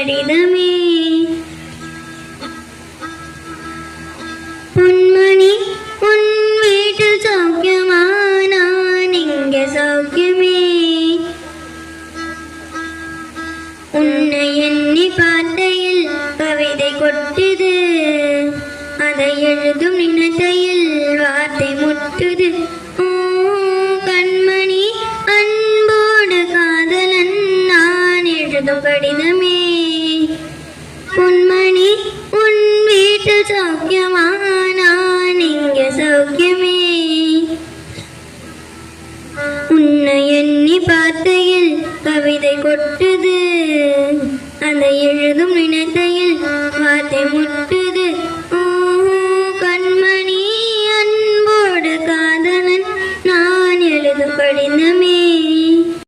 கடிதமே. பொன்மணி உன் வீட்டில் சௌக்கியமா? நான் இங்கே சௌக்கியமே. உன்னை எண்ணி பார்த்தையில் கவிதை கொட்டுது, அதை எழுதும் நினைத்தையில் வார்த்தை முட்டுது. ஓ கண்மணி அன்போடு காதலன் நான் எழுதும் கடிதமே. பொன்மணி உன் வீட்டில் சௌக்கியமா? நான் இங்கே சௌக்கியமே. உன்னை எண்ணி பார்த்தையில் கவிதை கொட்டுது, அதை எழுதும் நினைத்தையில் வார்த்தை முட்டு